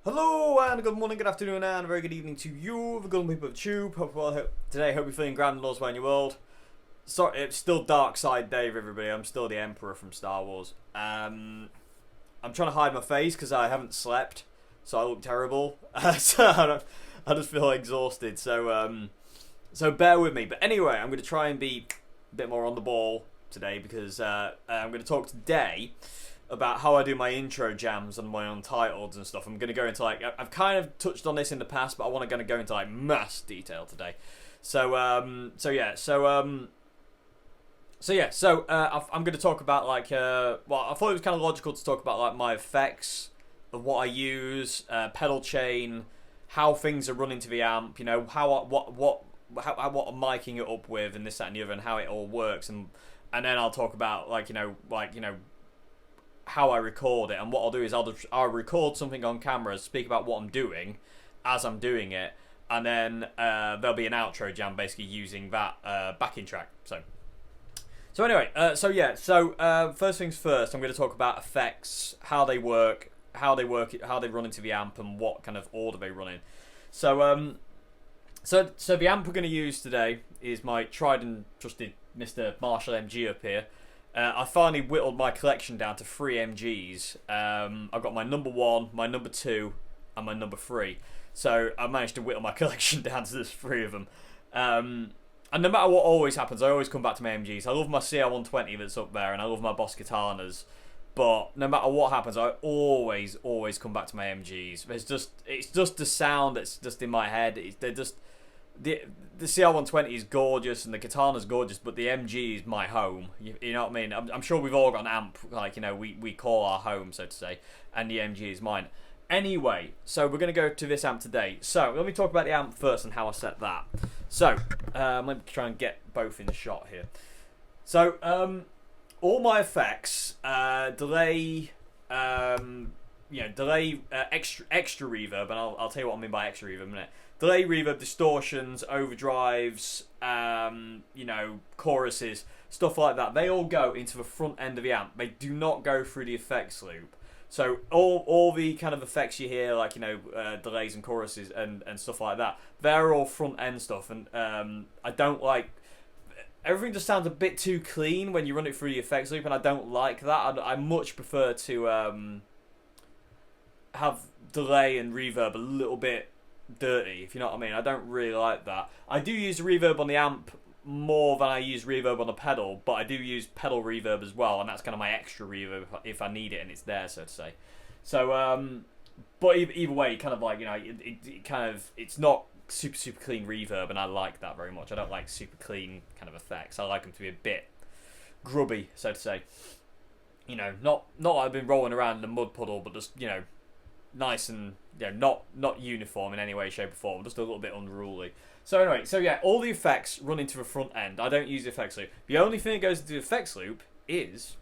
Hello and good morning, good afternoon and a very good evening to you, the golden people of Tube. Today hope you're feeling grand and all in your world. Sorry, it's still Dark Side Dave, everybody. I'm still the Emperor from Star Wars. I'm trying to hide my face because I haven't slept, so I look terrible. So I just feel exhausted. So bear with me. But anyway, I'm going to try and be a bit more on the ball today because I'm going to talk today about how I do my intro jams and my Untitleds and stuff. I'm going to go into I've kind of touched on this in the past, but I want to go into mass detail today. I'm going to talk about I thought it was kind of logical to talk about my effects of what I use, pedal chain, how things are running to the amp, what I'm miking it up with, and this, that, and the other, and how it all works, and then I'll talk about how I record it. And what I'll do is I'll record something on camera, speak about what I'm doing as I'm doing it, and then there'll be an outro jam basically using that backing track. So anyway, first things first, I'm going to talk about effects, how they work, how they run into the amp, and what kind of order they run in. So the amp we're going to use today is my tried and trusted Mr. Marshall MG up here. I finally whittled my collection down to 3 MGs. I've got my number 1, my number 2, and my number 3. So I managed to whittle my collection down to this 3 of them. And no matter what always happens, I always come back to my MGs. I love my CR120 that's up there, and I love my Boss Katanas. But no matter what happens, I always come back to my MGs. It's just the sound that's just in my head. The CR120 is gorgeous and the Katana's gorgeous, but the MG is my home. You know what I mean? I'm sure we've all got an amp, we call our home, so to say, and the MG is mine. Anyway, so we're going to go to this amp today. So let me talk about the amp first and how I set that. So let me try and get both in the shot here. So all my effects, delay, extra reverb, and I'll tell you what I mean by extra reverb in a minute. Delay, reverb, distortions, overdrives, choruses, stuff like that. They all go into the front end of the amp. They do not go through the effects loop. So all the kind of effects you hear, delays and choruses and stuff like that, they're all front end stuff. And I don't like... Everything just sounds a bit too clean when you run it through the effects loop, and I don't like that. I much prefer to have delay and reverb a little bit dirty, if you know what I mean. I don't really like that. I do use reverb on the amp more than I use reverb on the pedal, but I do use pedal reverb as well, and that's kind of my extra reverb if I need it and it's there, so to say. So, but either way, kind of it's not super clean reverb, and I like that very much. I don't like super clean kind of effects. I like them to be a bit grubby, so to say. Not like I've been rolling around in a mud puddle, but just nice and not uniform in any way, shape or form, just a little bit unruly. So anyway, all the effects run into the front end. I don't use the effects loop. The only thing that goes into the effects loop is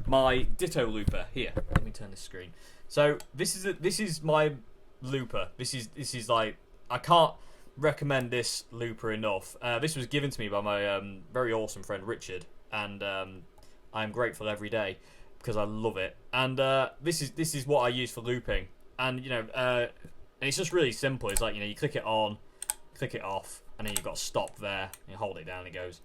my Ditto looper here. Let me turn this screen. So this is my looper. This is like, I can't recommend this looper enough. This was given to me by my very awesome friend Richard, and I'm grateful every day because I love it. And this is what I use for looping. And and it's just really simple. It's like, you click it on, click it off, and then you've got stop there. You hold it down, and it goes.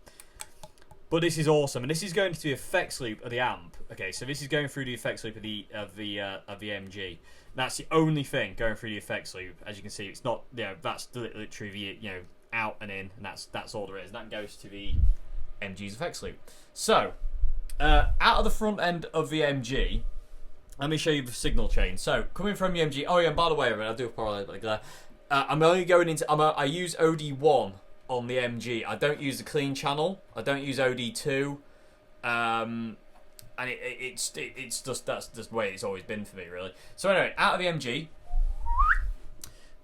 But this is awesome, and this is going to the effects loop of the amp. Okay, so this is going through the effects loop of the MG. That's the only thing going through the effects loop. As you can see, it's not that's literally the out and in, and that's all there is. And that goes to the MG's effects loop. So out of the front end of the MG, let me show you the signal chain. So coming from the MG. Oh yeah, and by the way, I do apologize. I'm only going into. I use OD1 on the MG. I don't use the clean channel. I don't use OD2. And it's just, that's just the way it's always been for me, really. So anyway, out of the MG,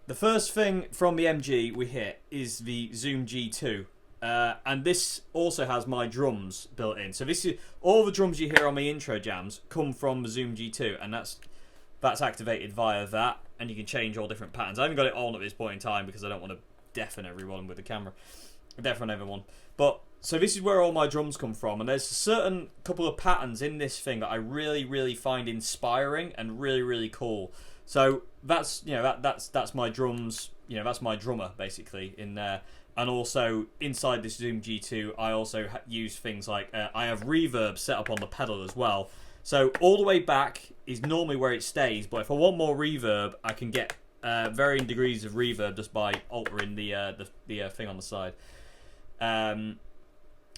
the first thing from the MG we hit is the Zoom G2. And this also has my drums built in. So this is all the drums you hear on my intro jams come from the Zoom G2, and that's activated via that, and you can change all different patterns. I haven't got it on at this point in time because I don't want to deafen everyone with the camera. Deafen everyone. But so this is where all my drums come from, and there's a certain couple of patterns in this thing that I really find inspiring and really cool. So that's that's my drums. That's my drummer basically in there. And also inside this Zoom G2, I also use things like I have reverb set up on the pedal as well. So all the way back is normally where it stays, but if I want more reverb, I can get varying degrees of reverb just by altering the thing on the side. And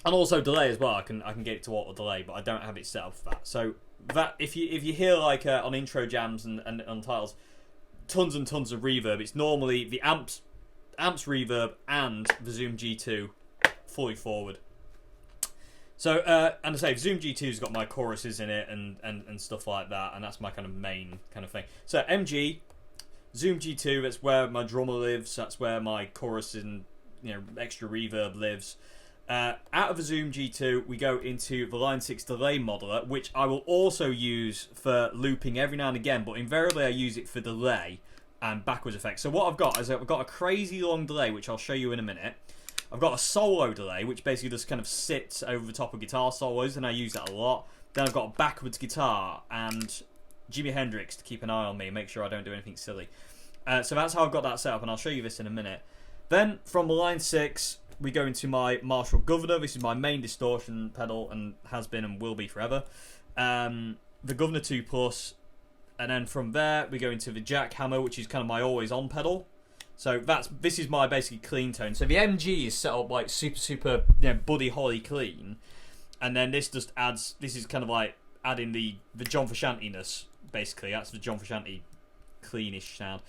also delay as well. I can get it to alter delay, but I don't have it set up for that. So that if you hear like on intro jams and Untitleds, tons and tons of reverb, it's normally the amps reverb and the Zoom G2 fully forward. So and I say Zoom G2's got my choruses in it and stuff like that, and that's my kind of main kind of thing. So MG, Zoom G2, that's where my drummer lives. That's where my chorus and extra reverb lives. Out of the Zoom G2, we go into the Line 6 delay modeler, which I will also use for looping every now and again, but invariably I use it for delay and backwards effects. So what I've got is I've got a crazy long delay, which I'll show you in a minute. I've got a solo delay, which basically just kind of sits over the top of guitar solos, and I use that a lot. Then I've got a backwards guitar and Jimi Hendrix to keep an eye on me, make sure I don't do anything silly. So that's how I've got that set up, and I'll show you this in a minute. Then from the Line 6, we go into my Marshall Governor. This is my main distortion pedal and has been and will be forever. The Governor 2 Plus, and then from there we go into the Jackhammer, which is kind of my always on pedal. So this is my basically clean tone. So the MG is set up like super Buddy Holly clean, and then this just adds. This is kind of like adding the John Frusciante-ness basically. That's the John Frusciante cleanish sound.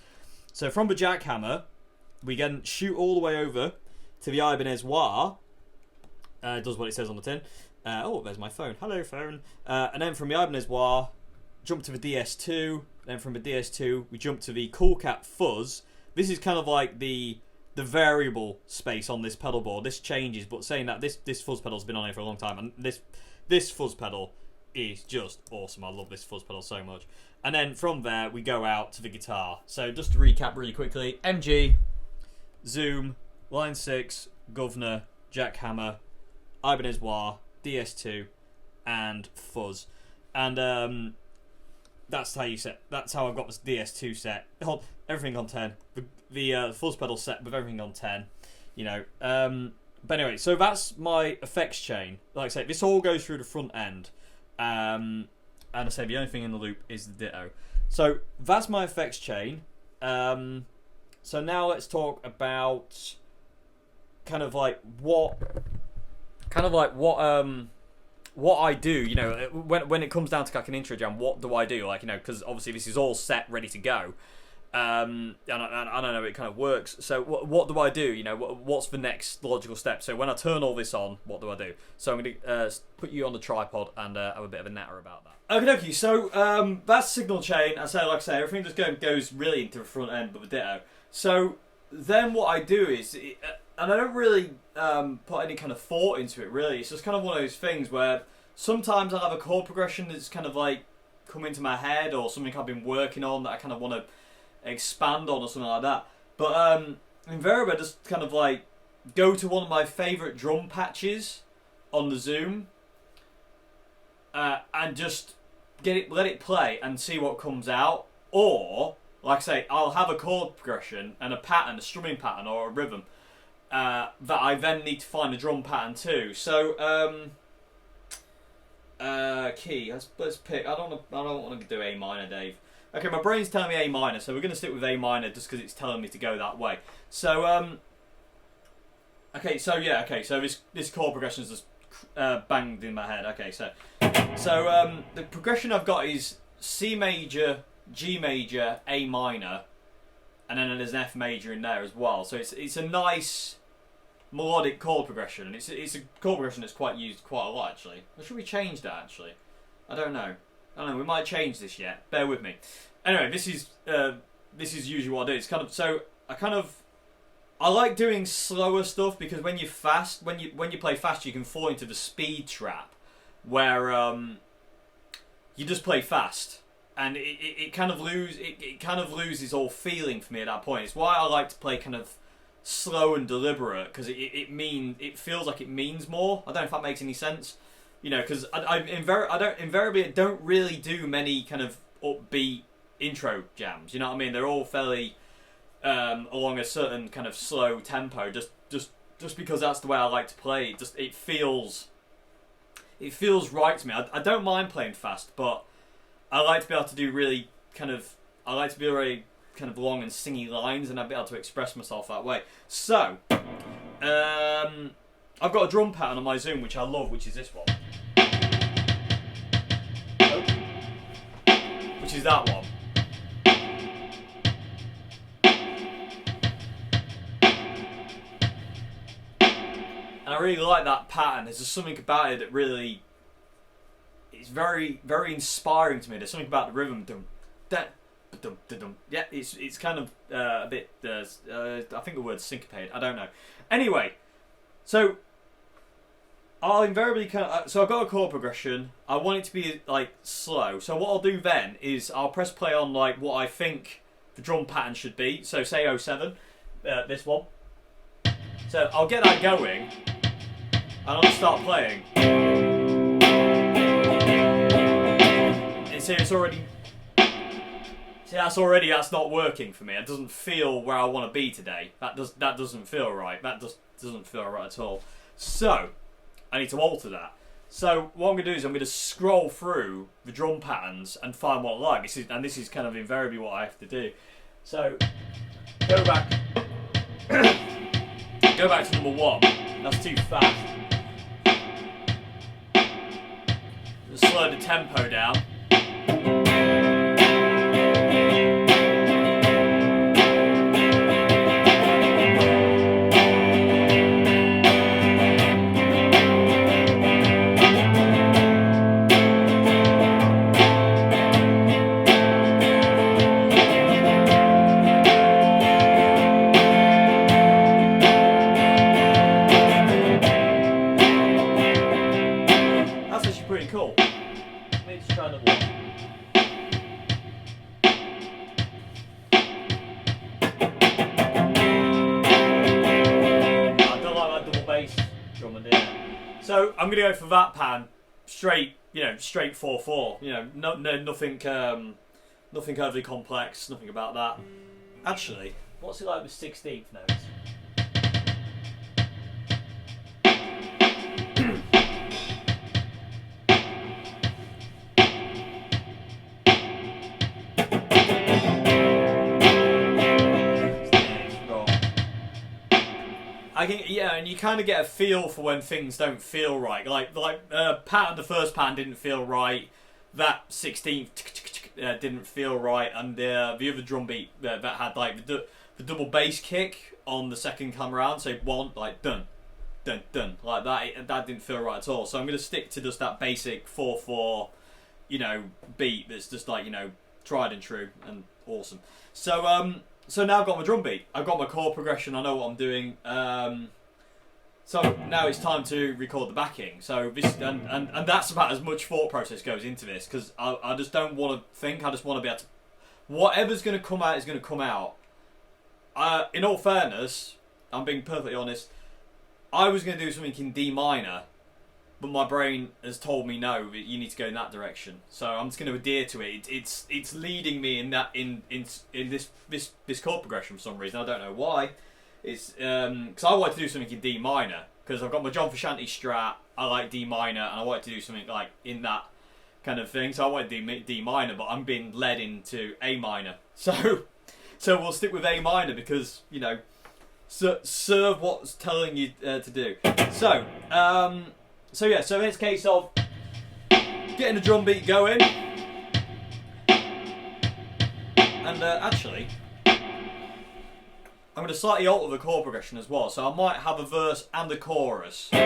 So from the Jackhammer, we can shoot all the way over to the Ibanez Wah. It does what it says on the tin. Oh, there's my phone. Hello, phone. And then from the Ibanez Wah, jump to the DS2. Then from the DS2, we jump to the Cool Cat Fuzz. This is kind of like the variable space on this pedal board. This changes, but saying that, this fuzz pedal's been on here for a long time, and this fuzz pedal is just awesome. I love this fuzz pedal so much. And then from there, we go out to the guitar. So just to recap really quickly, MG, Zoom, Line 6, Governor, Jackhammer, Ibanez Wah, DS2, and Fuzz. And that's how you set. That's how I've got this DS2 set. Everything on 10. The Fuzz pedal set with everything on 10. But anyway, so that's my effects chain. Like I say, this all goes through the front end. And I say the only thing in the loop is the ditto. So that's my effects chain. So now let's talk about kind of like what I do. When it comes down to like an intro jam, what do I do? Like, because obviously this is all set, ready to go. And I don't know, it kind of works. So what do I do? What's the next logical step? So when I turn all this on, what do I do? So I'm going to put you on the tripod and have a bit of a natter about that. Okay, so that's signal chain. Like I say, everything just goes really into the front end with the ditto. So then what I do is, and I don't really put any kind of thought into it really, it's just kind of one of those things where sometimes I'll have a chord progression that's kind of like come into my head, or something I've been working on that I kind of want to expand on or something like that. But invariably I just kind of like go to one of my favourite drum patches on the Zoom and just let it play and see what comes out. Or, like I say, I'll have a chord progression and a pattern, a strumming pattern or a rhythm that I then need to find a drum pattern too. So key, let's pick. I don't want to do A minor, Dave. Okay, my brain's telling me A minor, so we're going to stick with A minor just because it's telling me to go that way. So so this chord progression is just banged in my head. Okay, so the progression I've got is C major, G major, A minor, and then there's an F major in there as well. So it's a nice melodic chord progression, and it's a chord progression that's quite used quite a lot actually. Or should we change that actually? I don't know. We might change this yet. Bear with me. Anyway, this is usually what I do. It's kind of I like doing slower stuff because when you play fast, you can fall into the speed trap where you just play fast, and it kind of loses all feeling for me at that point. It's why I like to play kind of slow and deliberate, because it feels like it means more. I don't know if that makes any sense. Because I invariably don't really do many kind of upbeat intro jams. You know what I mean? They're all fairly along a certain kind of slow tempo. Just because that's the way I like to play. It feels right to me. I don't mind playing fast, but I like to be able to do really kind of. I like to be very kind of long and singy lines, and I'd be able to express myself that way. So, I've got a drum pattern on my Zoom which I love, which is this one. Which is that one. And I really like that pattern. There's just something about it that really... It's very, very inspiring to me. There's something about the rhythm. Dum, da, dum, da, dum. Yeah, it's kind of a bit... I think the word's syncopated. I don't know. Anyway, so... I'll invariably kind of... So I've got a chord progression. I want it to be, like, slow. So what I'll do then is I'll press play on, like, what I think the drum pattern should be. So say 07, this one. So I'll get that going, and I'll just start playing. And see, it's already... See, that's not working for me. It doesn't feel where I want to be today. That doesn't feel right. That doesn't feel right at all. So... I need to alter that. So what I'm going to do is I'm going to scroll through the drum patterns and find what I like. This is kind of invariably what I have to do. So go back to number 1. That's too fast. Just slow the tempo down. Cool. Let's try another one. I don't like that double bass drum in there. So I'm gonna go for that pan, straight 4/4. You know, nothing overly complex, nothing about that. Actually, what's it like with 16th notes? And you kind of get a feel for when things don't feel right. Like the first pan didn't feel right. That 16th didn't feel right, and the other drum beat that had like the double bass kick on the second come around. So one like dun dun dun like that didn't feel right at all. So I'm going to stick to just that basic 4/4, beat that's just like tried and true and awesome. So now I've got my drum beat. I've got my chord progression. I know what I'm doing. So now it's time to record the backing. So this and that's about as much thought process goes into this, because I just don't want to think. I just want to be able to... Whatever's going to come out is going to come out. In all fairness, I'm being perfectly honest, I was going to do something in D minor, but my brain has told me no, you need to go in that direction. So I'm just going to adhere to it. It's leading me in this chord progression for some reason. I don't know why. It's because I wanted to do something in D minor, because I've got my John Frusciante Strat. I like D minor, and I wanted to do something like in that kind of thing. So I wanted to do D minor, but I'm being led into A minor. So we'll stick with A minor, because serve what's telling you to do. So it's a case of getting the drum beat going, and actually, I'm going to slightly alter the chord progression as well, so I might have a verse and a chorus. So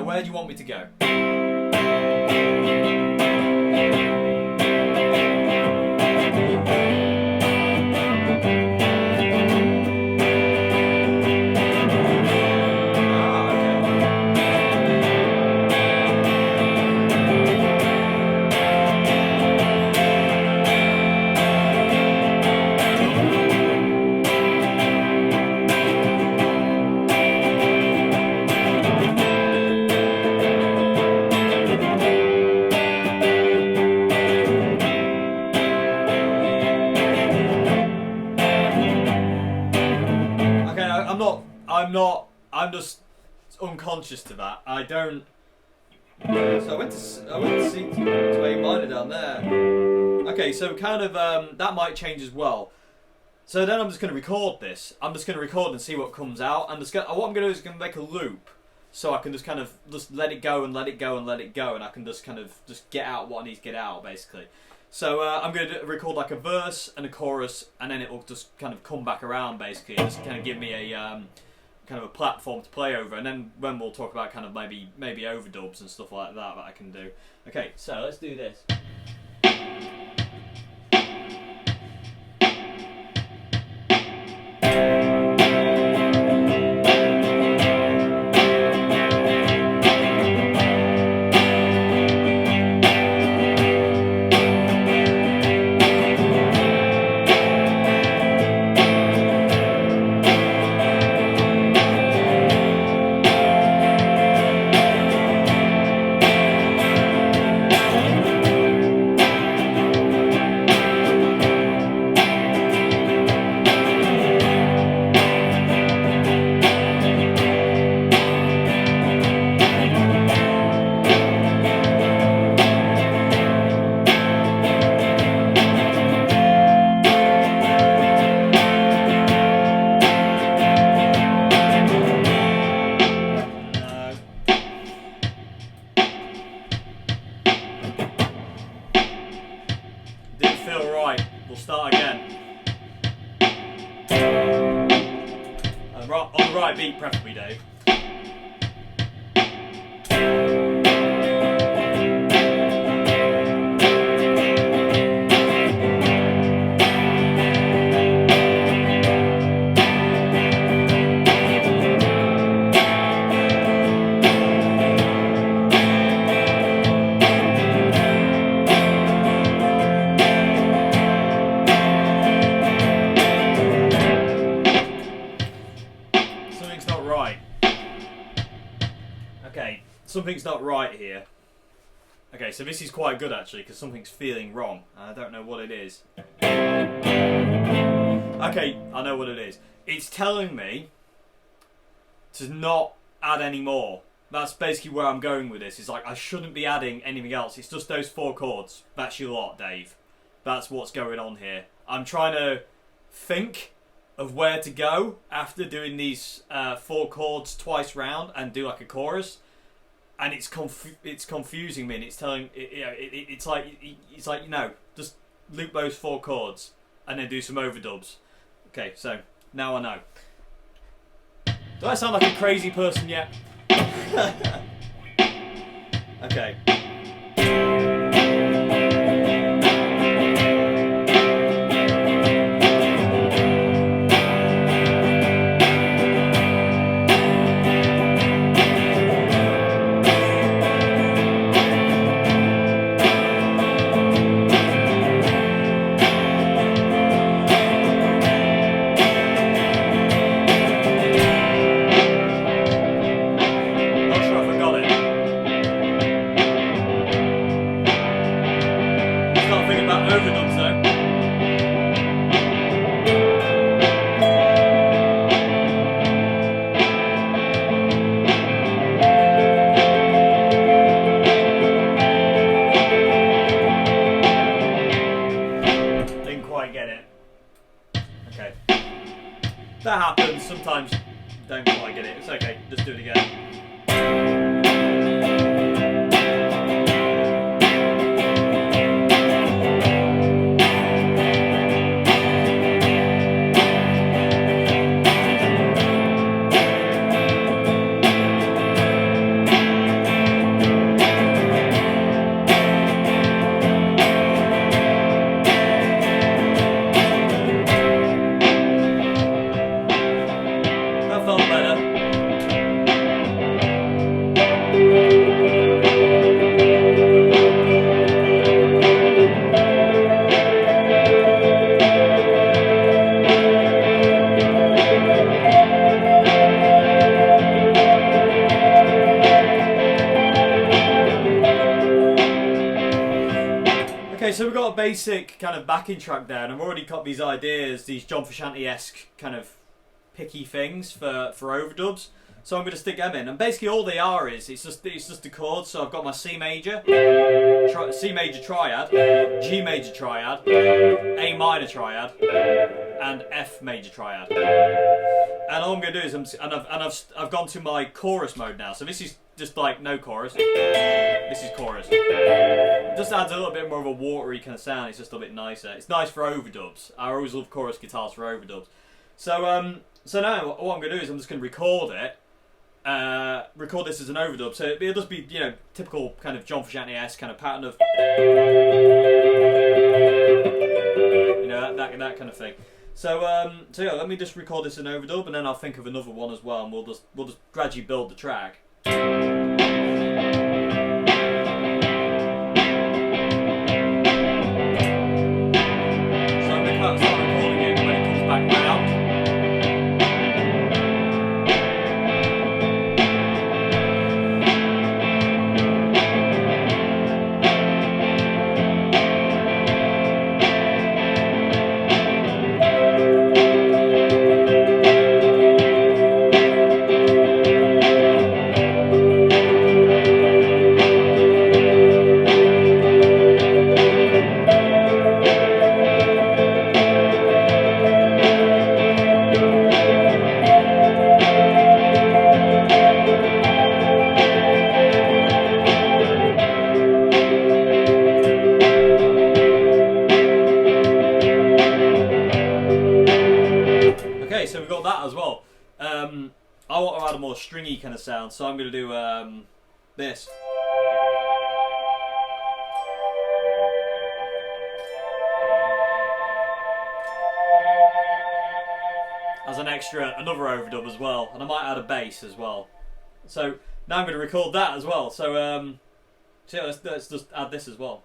where do you want me to go? I'm not. I'm just unconscious to that. I don't. So I went to see to A minor down there. Okay, so kind of that might change as well. So then I'm just going to record this. I'm just going to record and see what comes out. And what I'm going to do is going to make a loop, so I can just kind of just let it go and let it go and let it go, and I can just kind of just get out what I need to get out, basically. So I'm going to record like a verse and a chorus, and then it will just kind of come back around, basically, and just kind of give me a kind of a platform to play over. And then when we'll talk about kind of maybe overdubs and stuff like that I can do. Okay, so let's do this. We'll start again. On the right beat, preferably, Dave. Okay, something's not right here. Okay, so this is quite good actually, because something's feeling wrong. I don't know what it is. Okay, I know what it is. It's telling me to not add any more. That's basically where I'm going with this. It's like I shouldn't be adding anything else. It's just those 4 chords. That's your lot, Dave. That's what's going on here. I'm trying to think of where to go after doing these 4 chords twice round and do like a chorus, and it's confusing me, and it's telling it's like you know, just loop those 4 chords and then do some overdubs. Okay, so now I know. Do I sound like a crazy person yet? Okay. Overdubs though. Didn't quite get it. Okay. That happens. Sometimes don't quite get it. It's okay. Just do it again. Okay, so we've got a basic kind of backing track there, and I've already got these ideas, these John Frusciante-esque kind of picky things for overdubs. So I'm going to stick them in, and basically all they are is it's just the chords. So I've got my C major, C major triad, G major triad, A minor triad, and F major triad. And all I'm going to do is I've gone to my chorus mode now. So this is just like no chorus. This is chorus. It just adds a little bit more of a watery kind of sound. It's just a bit nicer. It's nice for overdubs. I always love chorus guitars for overdubs. So so now what I'm going to do is I'm just going to record it. Record this as an overdub, so it'll just be, you know, typical kind of John Frusciante-esque kind of pattern of, you know, that kind of thing. So so yeah, let me just record this as an overdub, and then I'll think of another one as well, and we'll just gradually build the track. So I'm going to start recording it when it comes back round. So we've got that as well. I want to add a more stringy kind of sound, so I'm going to do this. As an extra, another overdub as well, and I might add a bass as well. So now I'm going to record that as well. So so yeah, let's just add this as well.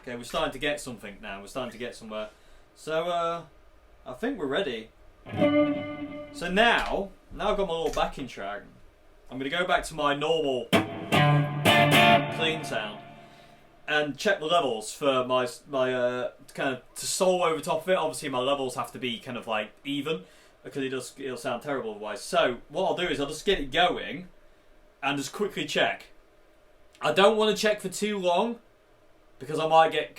Okay, we're starting to get something now. We're starting to get somewhere. So, I think we're ready. So now I've got my little backing track. I'm going to go back to my normal clean sound and check the levels for my kind of to solo over top of it. Obviously, my levels have to be kind of like even because it'll sound terrible otherwise. So what I'll do is I'll just get it going and just quickly check. I don't want to check for too long, because I might get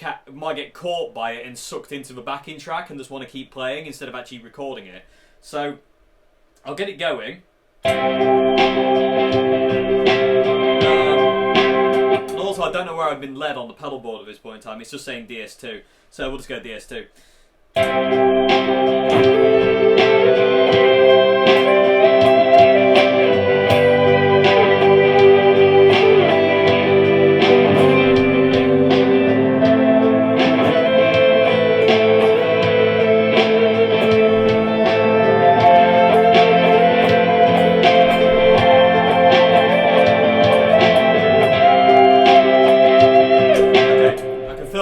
caught by it and sucked into the backing track and just want to keep playing instead of actually recording it. So I'll get it going. And also I don't know where I've been led on the pedal board at this point in time. It's just saying DS2, so we'll just go DS2.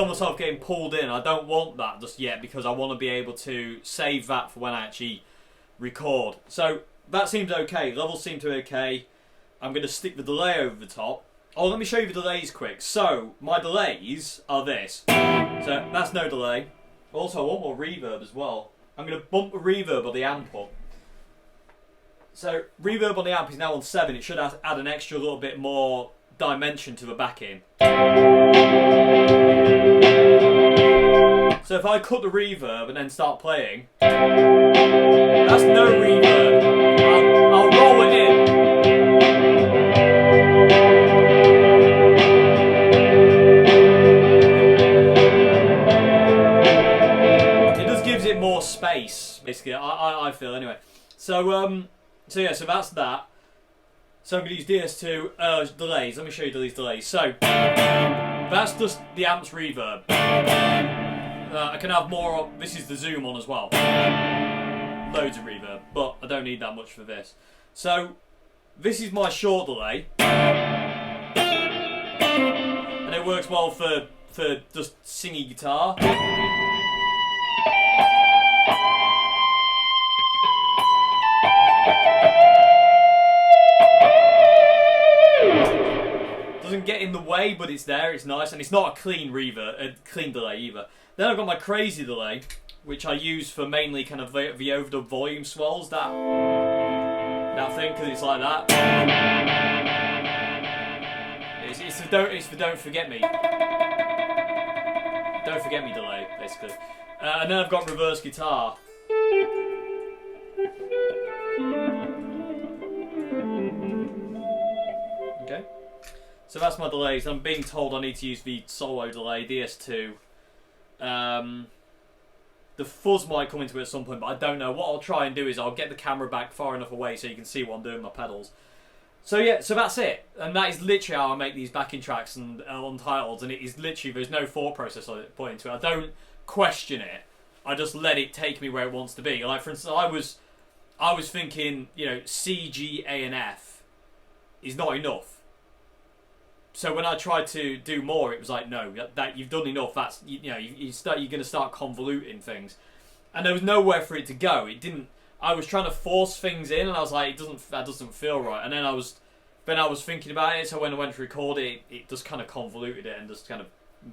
Myself getting pulled in. I don't want that just yet because I want to be able to save that for when I actually record. So that seems okay. Levels seem to be okay. I'm going to stick the delay over the top. Oh, let me show you the delays quick. So my delays are this. So that's no delay. Also, I want more reverb as well. I'm going to bump the reverb of the amp up. So reverb on the amp is now on 7. It should add an extra little bit more dimension to the backing. So if I cut the reverb and then start playing, that's no reverb. more space, basically. I feel anyway. So yeah, so that's that. So I'm going to use DS2 delays. Let me show you these delays. So that's just the amp's reverb. I can have more. This is the zoom on as well. Loads of reverb, but I don't need that much for this. So this is my short delay, and it works well for just singing guitar. Doesn't get in the way, but it's there, it's nice, and it's not a clean delay either. Then I've got my crazy delay, which I use for mainly kind of the overdub volume swells, that thing, because it's like that. It's the don't forget me. Don't forget me delay, basically. And then I've got reverse guitar. Okay. So that's my delays. I'm being told I need to use the solo delay, DS2. The fuzz might come into it at some point, but I don't know. What I'll try and do is I'll get the camera back far enough away so you can see what I'm doing with my pedals. So yeah, so that's it. And that is literally how I make these backing tracks and Untitleds, and it is literally, there's no thought process put into it. I don't question it. I just let it take me where it wants to be. Like, for instance, I was thinking, you know, C, G, A, and F is not enough. So when I tried to do more, it was like, no, that you've done enough. That's, you know, you're going to start convoluting things, and there was nowhere for it to go. It didn't. I was trying to force things in, and I was like, that doesn't feel right. And then I was thinking about it. So when I went to record it, it just kind of convoluted it and just kind of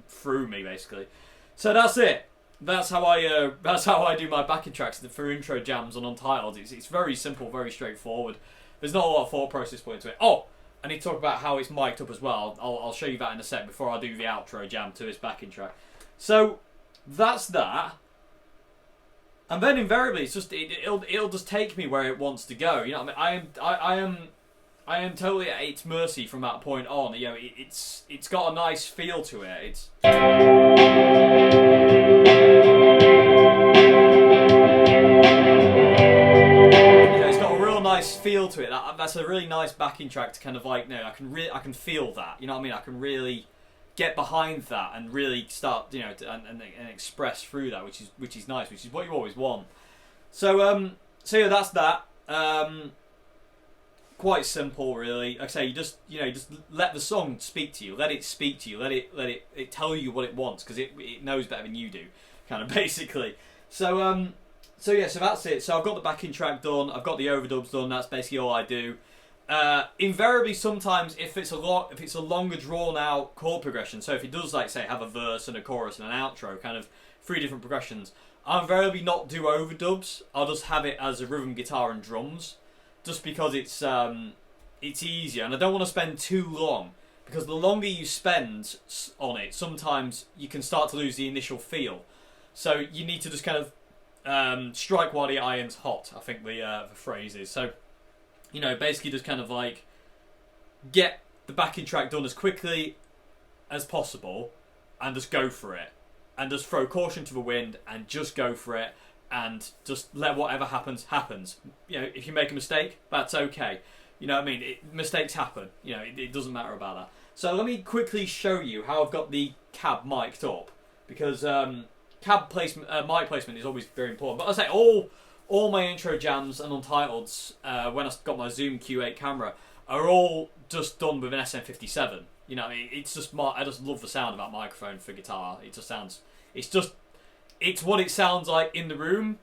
threw me, basically. So that's it. That's how I do my backing tracks for intro jams on Untitled. It's very simple, very straightforward. There's not a lot of thought process put into it. Oh, I need to talk about how it's mic'd up as well. I'll show you that in a sec before I do the outro jam to this backing track. So that's that. And then invariably, it's just it'll just take me where it wants to go. You know what I mean? I am totally at its mercy from that point on. You know, it's got a nice feel to it. It's nice feel to it. That's a really nice backing track to kind of like, no, I can feel that. You know what I mean? I can really get behind that and really start, you know, and express through that, which is nice, which is what you always want. So yeah, that's that. Quite simple, really. Like I say, you just let the song speak to you. Let it speak to you. Let it tell you what it wants, because it knows better than you do, kind of basically. So yeah, so that's it. So I've got the backing track done. I've got the overdubs done. That's basically all I do. Invariably, sometimes if it's a longer drawn out chord progression, so if it does, like, say, have a verse and a chorus and an outro, kind of 3 different progressions, I'll invariably not do overdubs. I'll just have it as a rhythm guitar and drums, just because it's easier, and I don't want to spend too long, because the longer you spend on it, sometimes you can start to lose the initial feel. So you need to just kind of strike while the iron's hot, I think the phrase is. So, you know, basically just kind of like get the backing track done as quickly as possible and just go for it, and just throw caution to the wind and just go for it, and just let whatever happens happens. You know, if you make a mistake, that's okay. You know what I mean? Mistakes happen. You know, it doesn't matter about that. So let me quickly show you how I've got the cab mic'd up, because cab placement, mic placement is always very important. But I say all my intro jams and Untitled's, when I got my Zoom Q8 camera, are all just done with an SM57. You know, it's just I just love the sound of that microphone for guitar. It just sounds, it's what it sounds like in the room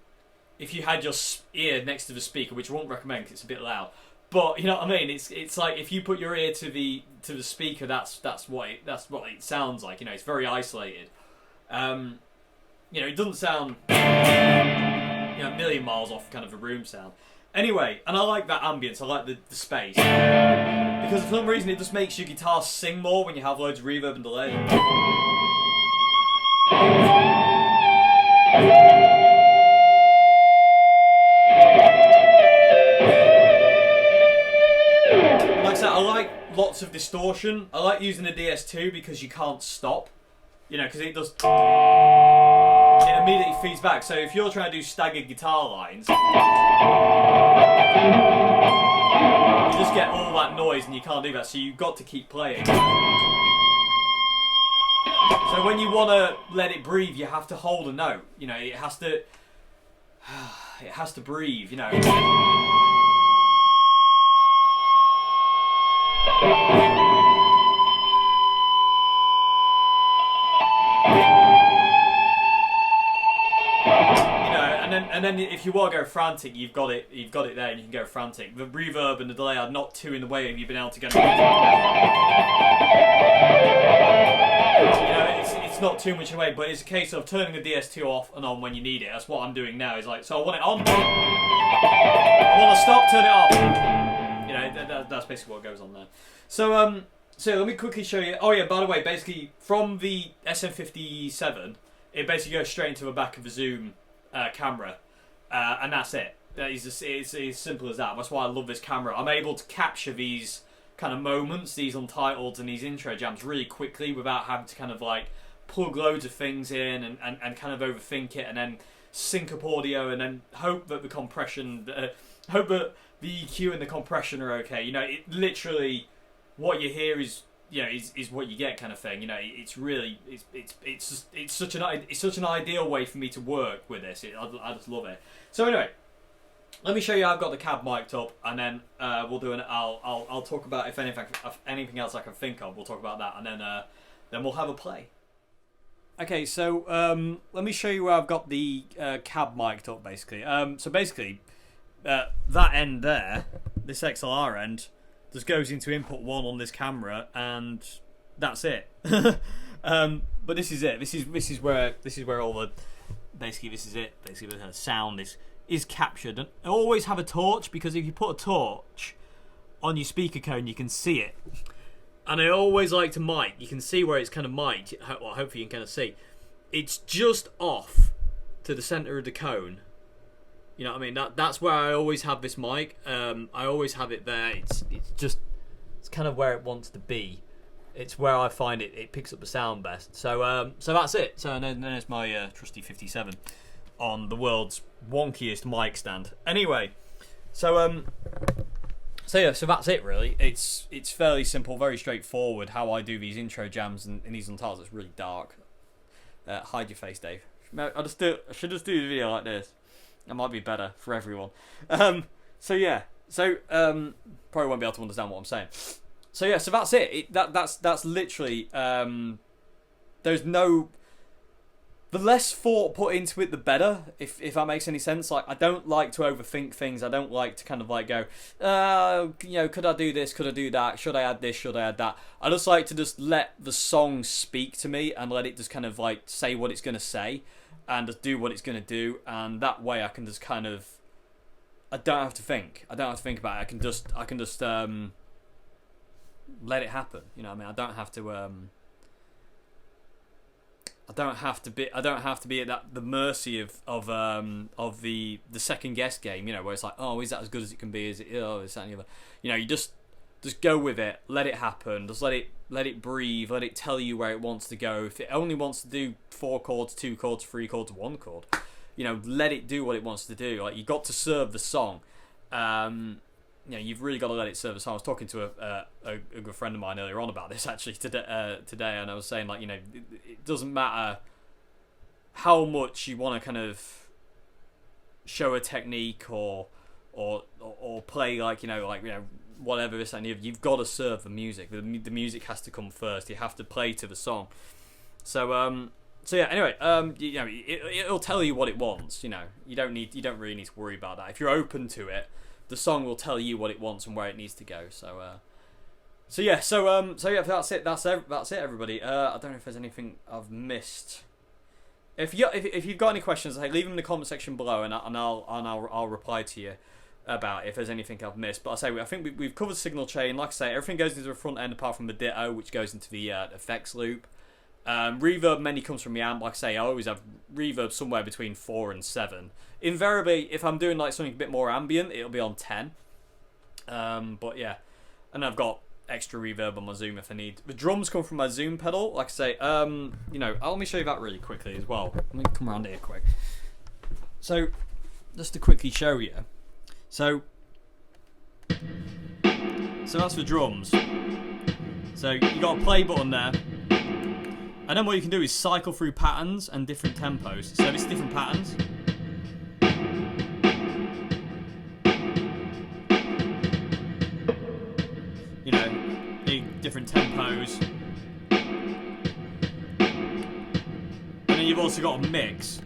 if you had your ear next to the speaker, which I won't recommend because it's a bit loud. But you know what I mean? It's like if you put your ear to the speaker, that's what it sounds like. You know, it's very isolated. You know, it doesn't sound, you know, a million miles off kind of a room sound. Anyway, and I like that ambience, I like the space. Because for some reason it just makes your guitar sing more when you have loads of reverb and delay. Like I said, I like lots of distortion. I like using the DS2 because you can't stop. You know, because it does... it immediately feeds back. So if you're trying to do staggered guitar lines, you just get all that noise and you can't do that, so you've got to keep playing. So when you want to let it breathe, you have to hold a note. You know, it has to breathe, you know. And then if you want to go frantic, you've got it there, and you can go frantic. The reverb and the delay are not too in the way of you being able to go. It's not too much in the way, but it's a case of turning the DS2 off and on when you need it. That's what I'm doing now. Is like, so I want it on. I want to stop, turn it off. You know, that's basically what goes on there. So let me quickly show you. Oh yeah, by the way, basically from the SM57, it basically goes straight into the back of the zoom camera, and that's it. It's as simple as that. That's why I love this camera. I'm able to capture these kind of moments, these Untitleds and these intro jams really quickly without having to kind of like plug loads of things in and kind of overthink it and then sync up audio and then hope that the compression, hope that the EQ and the compression are okay. You know, it literally, what you hear is, you know, is what you get, kind of thing. You know, it's really it's such an ideal way for me to work with this. I just love it. So anyway, let me show you how I've got the cab mic'd up, and then we'll do I'll talk about if anything else I can think of. We'll talk about that, and then we'll have a play. Okay, so let me show you where I've got the cab mic'd up, basically. So basically, that end there, this XLR end, just goes into input 1 on this camera, and that's it. But this is it. This is where all the basically this is it. Basically, the sound is captured. And always have a torch, because if you put a torch on your speaker cone, you can see it. And I always like to mic. You can see where it's kind of mic'd. Well, hopefully you can kind of see. It's just off to the center of the cone. You know what I mean? That's where I always have this mic. I always have it there. It's kind of where it wants to be. It's where I find it picks up the sound best. So that's it. So then there's my trusty 57 on the world's wonkiest mic stand. Anyway, so that's it really. It's fairly simple, very straightforward how I do these intro jams and these Untitleds. It's really dark. Hide your face, Dave. I should just do the video like this. That might be better for everyone. Probably won't be able to understand what I'm saying. So that's it. That's literally. There's no. The less thought put into it, the better. If that makes any sense. Like, I don't like to overthink things. I don't like to kind of like go, could I do this? Could I do that? Should I add this? Should I add that? I just like to just let the song speak to me and let it just kind of like say what it's gonna say, and just do what it's gonna do. And that way, I can just kind of. I don't have to think. I don't have to think about it. I can just let it happen. You know what I mean? I don't have to. I don't have to be at the mercy of the second guess game, you know, where it's like, oh, is that as good as it can be? Is it? Oh, is that any other? You know, you just go with it, let it happen, just let it breathe, let it tell you where it wants to go. If it only wants to do 4 chords, 2 chords, 3 chords, 1 chord, you know, let it do what it wants to do. Like, you got to serve the song. You know, you've really got to let it serve the song. I was talking to a good friend of mine earlier on about this actually today, and I was saying, like, you know, it doesn't matter how much you want to kind of show a technique or play like whatever this and you've got to serve the music. The music has to come first. You have to play to the song. So yeah. Anyway, you know, it'll tell you what it wants. You know, you don't really need to worry about that. If you're open to it, the song will tell you what it wants and where it needs to go. So yeah, that's it. That's it, everybody. I don't know if there's anything I've missed. If you've got any questions, leave them in the comment section below, and I'll reply to you about if there's anything I've missed. But I think we've covered signal chain. Like I say, everything goes into the front end apart from the ditto, which goes into the effects loop. Reverb mainly comes from the amp. Like I say, I always have reverb somewhere between 4 and 7. Invariably, if I'm doing like something a bit more ambient, it'll be on 10. But yeah, and I've got extra reverb on my Zoom if I need. The drums come from my Zoom pedal. Like I say, you know, let me show you that really quickly as well. Let me come around here quick. So, just to quickly show you. So that's the drums. So you got a play button there. And then what you can do is cycle through patterns and different tempos. So it's different patterns. You know, different tempos. And then you've also got a mix.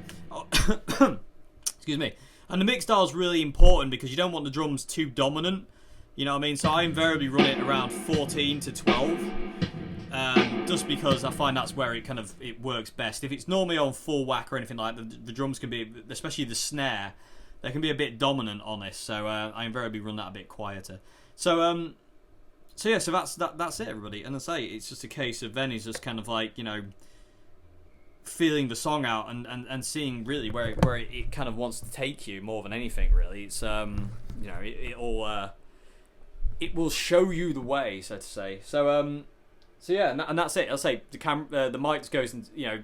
Excuse me. And the mix dial is really important because you don't want the drums too dominant. You know what I mean? So I invariably run it around 14 to 12. Just because I find that's where it works best. If it's normally on full whack or anything like that, the drums can be, especially the snare, they can be a bit dominant on this. So I invariably run that a bit quieter. So yeah, so that's it, everybody. And I say it's just a case of then is just kind of like, you know, feeling the song out and seeing really where it kind of wants to take you more than anything. Really, it's you know, it will show you the way, so to say. So yeah, and that's it. I'll say the mic goes into, you know,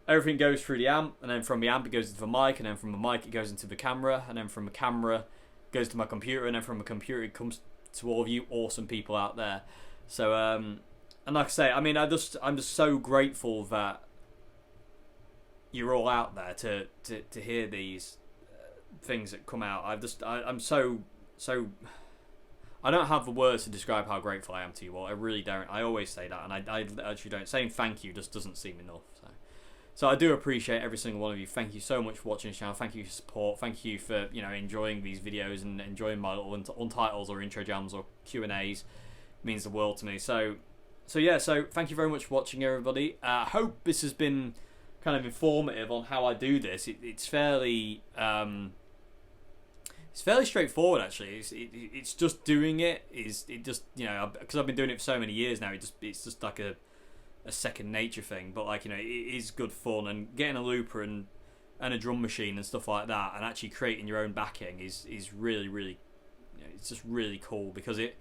everything goes through the amp, and then from the amp it goes into the mic, and then from the mic it goes into the camera, and then from the camera it goes to my computer, and then from the computer it comes to all of you awesome people out there. So and like I say, I mean, I'm just so grateful that you're all out there to hear these things that come out. I'm so I don't have the words to describe how grateful I am to you all. I really don't. I always say that, and I actually don't. Saying thank you just doesn't seem enough. So I do appreciate every single one of you. Thank you so much for watching this channel. Thank you for your support. Thank you for, you know, enjoying these videos and enjoying my little Untitles or intro jams or Q&As. It means the world to me. So yeah. So thank you very much for watching, everybody. I hope this has been kind of informative on how I do this. It's fairly straightforward, actually. It's just doing it. It just, you know, because I've been doing it for so many years now. It's just like a second nature thing. But like, you know, it is good fun, and getting a looper and a drum machine and stuff like that, and actually creating your own backing is really, really, you know, it's just really cool, because it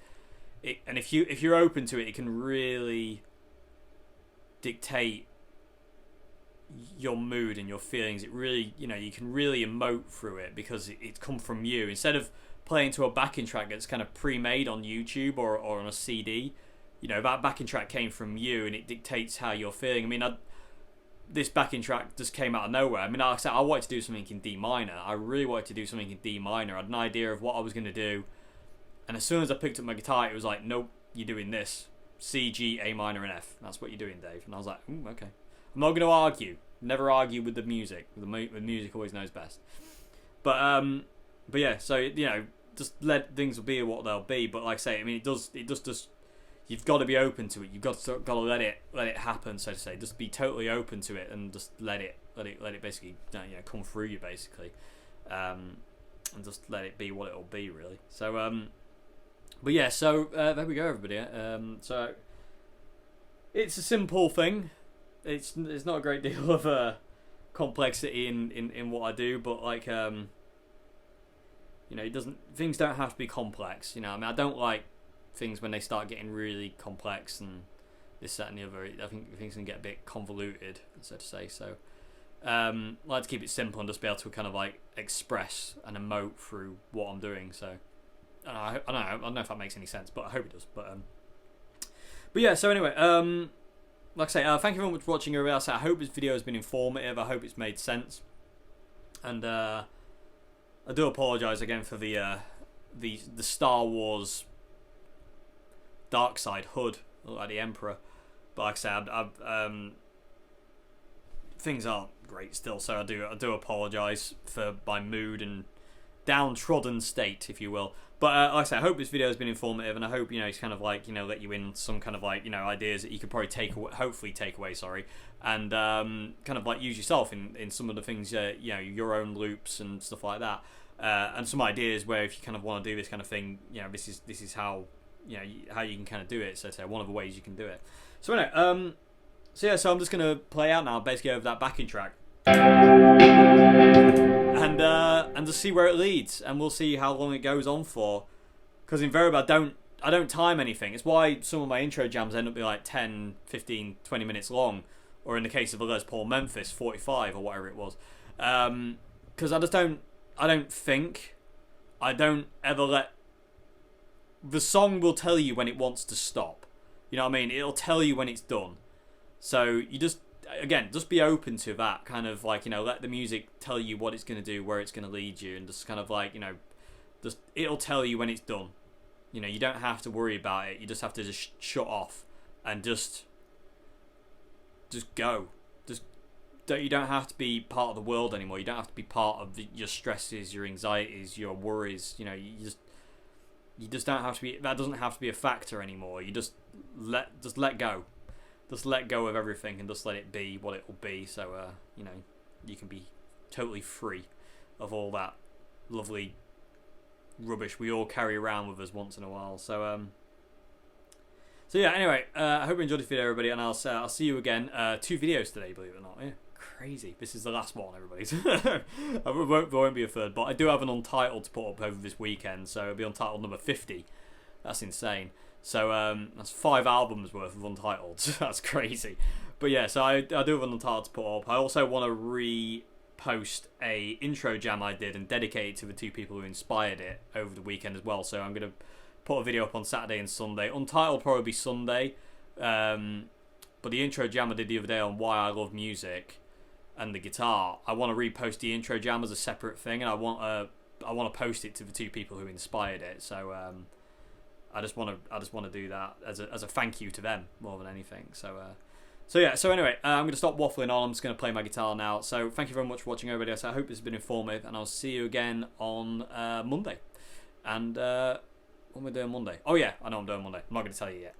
and if you're open to it, it can really dictate your mood and your feelings. It really, you know, you can really emote through it because it's come from you, instead of playing to a backing track that's kind of pre-made on YouTube or on a CD. You know, that backing track came from you, and it dictates how you're feeling. I mean, this backing track just came out of nowhere. I mean, like I said, I wanted to do something in D minor. I really wanted to do something in D minor. I had an idea of what I was going to do, and as soon as I picked up my guitar, it was like, nope, you're doing this. C, G, A minor, and F. That's what you're doing, Dave. And I was like, okay. I'm not going to argue. Never argue with the music. The music always knows best. But yeah. So, you know, just let things be what they'll be. But like I say, I mean, it does. You've got to be open to it. You've got to let it happen, so to say. Just be totally open to it, and just let it basically, you know, come through you, basically, and just let it be what it'll be, really. So but yeah. So there we go, everybody. So it's a simple thing. It's not a great deal of complexity in what I do, but like, you know, things don't have to be complex. You know, I mean, I don't like things when they start getting really complex and this, that, and the other. I think things can get a bit convoluted, so to say. So I like to keep it simple and just be able to kind of like express and emote through what I'm doing. So I don't know if that makes any sense, but I hope it does. But yeah. So anyway, like I say, thank you very much for watching, everybody. I hope this video has been informative. I hope it's made sense. And I do apologise again for the Star Wars dark side hood, like the Emperor. But like I said, things aren't great still, so I do apologise for my mood and downtrodden state, if you will. But like I say, I hope this video has been informative, and I hope, you know, it's kind of like, you know, let you in some kind of like, you know, ideas that you could probably hopefully take away, and kind of like use yourself in some of the things, you know, your own loops and stuff like that, and some ideas where if you kind of want to do this kind of thing, you know, this is how, you know, how you can kind of do it. So one of the ways you can do it. So anyway, so yeah, so I'm just gonna play out now, basically over that backing track, and just see where it leads, and we'll see how long it goes on for. Because invariably, I don't time anything. It's why some of my intro jams end up being like 10, 15, 20 minutes long, or in the case of a Les Paul Memphis, 45 or whatever it was. Because I don't ever let... The song will tell you when it wants to stop. You know what I mean? It'll tell you when it's done. So you just be open to that kind of like, you know, let the music tell you what it's going to do, where it's going to lead you, and just kind of like, you know, just it'll tell you when it's done. You know, you don't have to worry about it. You just have to just shut off and just go. You don't have to be part of the world anymore. You don't have to be part of your stresses, your anxieties, your worries. You know, you just don't have to be. That doesn't have to be a factor anymore. You just let go. Just let go of everything and just let it be what it will be. So you know, you can be totally free of all that lovely rubbish we all carry around with us once in a while. So yeah. Anyway, I hope you enjoyed this video, everybody, and I'll see you again. 2 videos today, believe it or not. Yeah, crazy. This is the last one, everybody. There won't be a third, but I do have an Untitled to put up over this weekend, so it'll be Untitled number 50. That's insane. So that's 5 albums worth of Untitleds. That's crazy. But yeah, so I do have an Untitled to put up. I also want to repost a intro jam I did and dedicate it to the 2 people who inspired it over the weekend as well. So I'm going to put a video up on Saturday and Sunday. Untitled probably be Sunday. But the intro jam I did the other day on why I love music and the guitar, I want to repost the intro jam as a separate thing, and I want to post it to the 2 people who inspired it. So I just want to do that as a thank you to them more than anything. So yeah. So anyway, I'm going to stop waffling on. I'm just going to play my guitar now. So thank you very much for watching, everybody. So I hope this has been informative, and I'll see you again on Monday. And what am I doing Monday? Oh yeah, I know I'm doing Monday. I'm not going to tell you yet.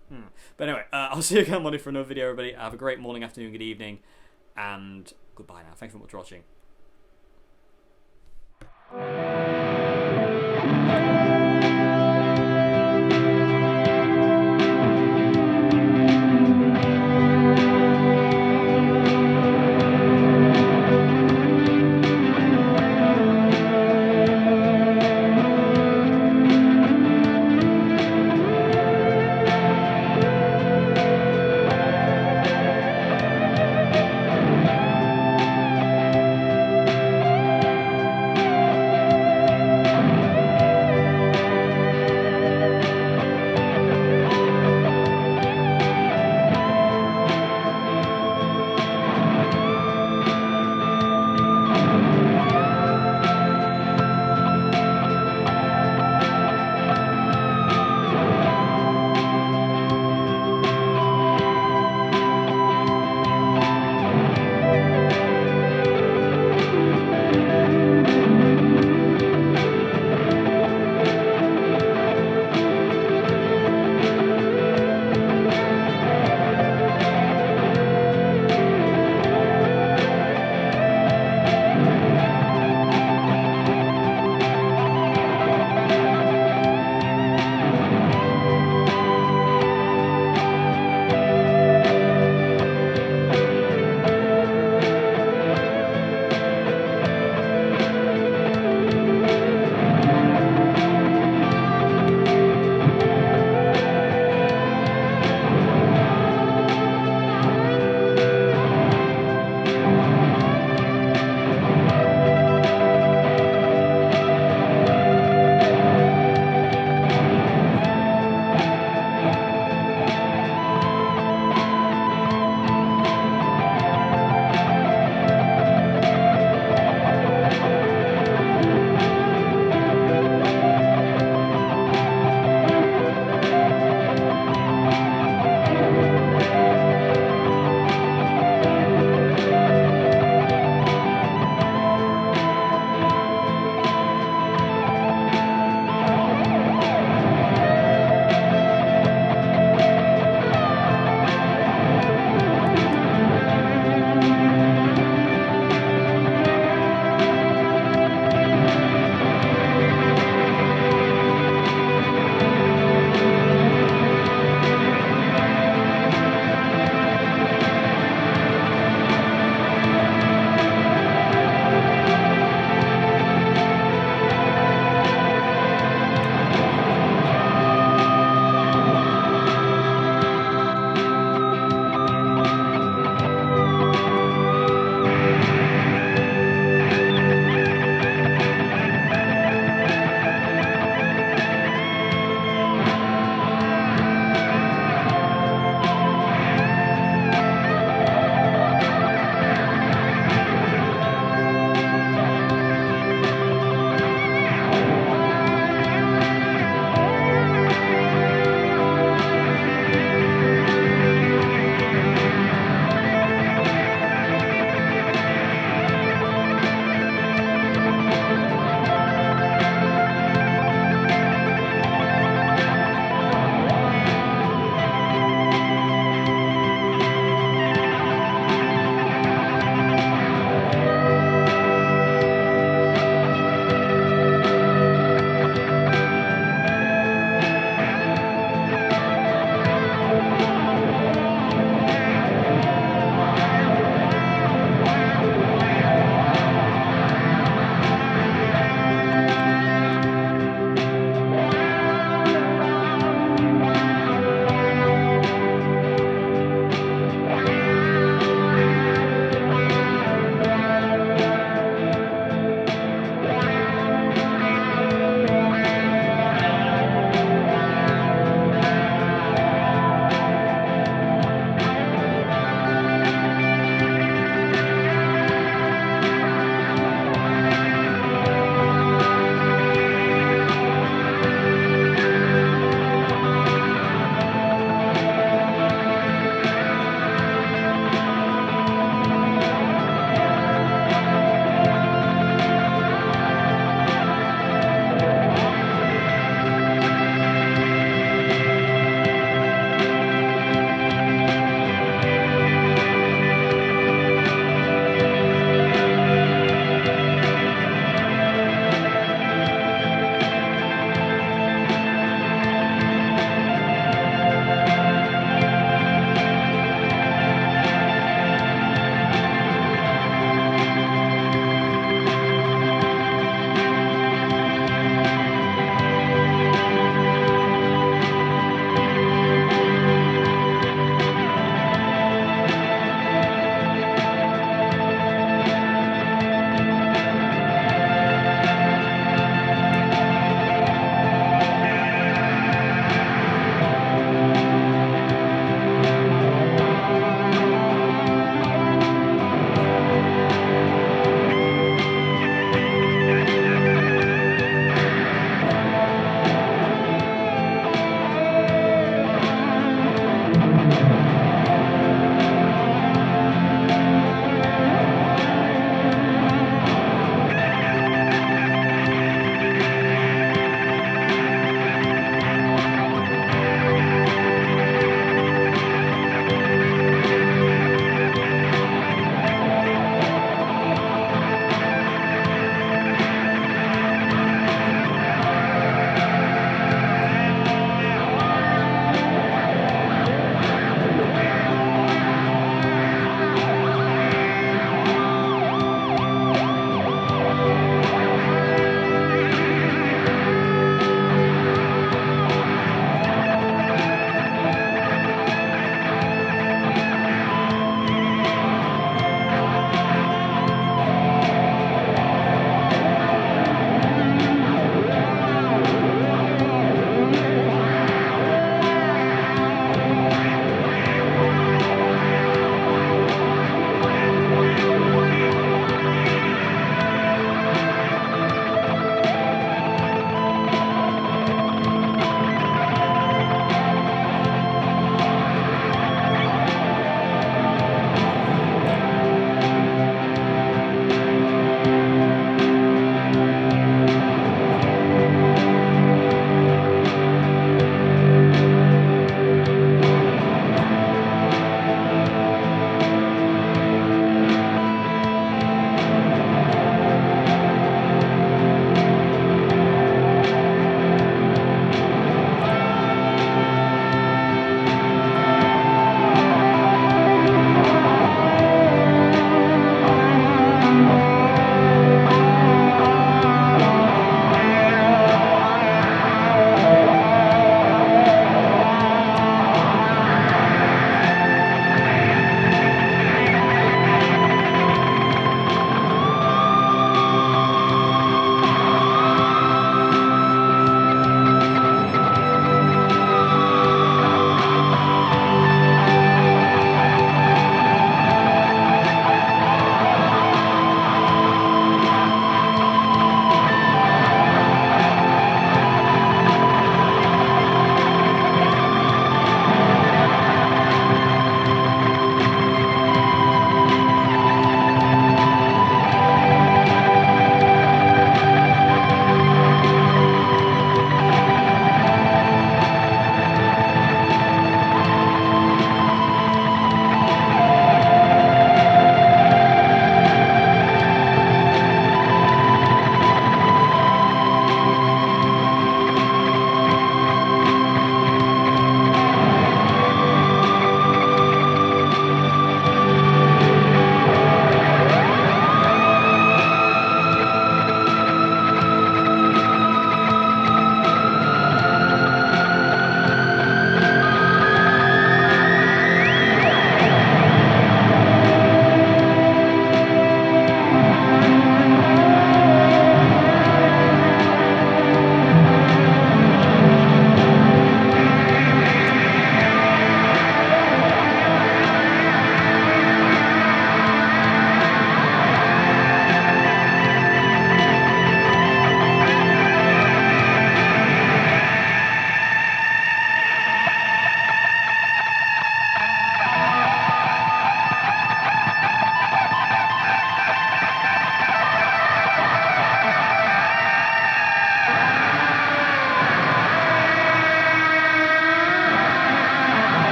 But anyway, I'll see you again Monday for another video, everybody. Have a great morning, afternoon, good evening, and goodbye now. Thanks very much for watching.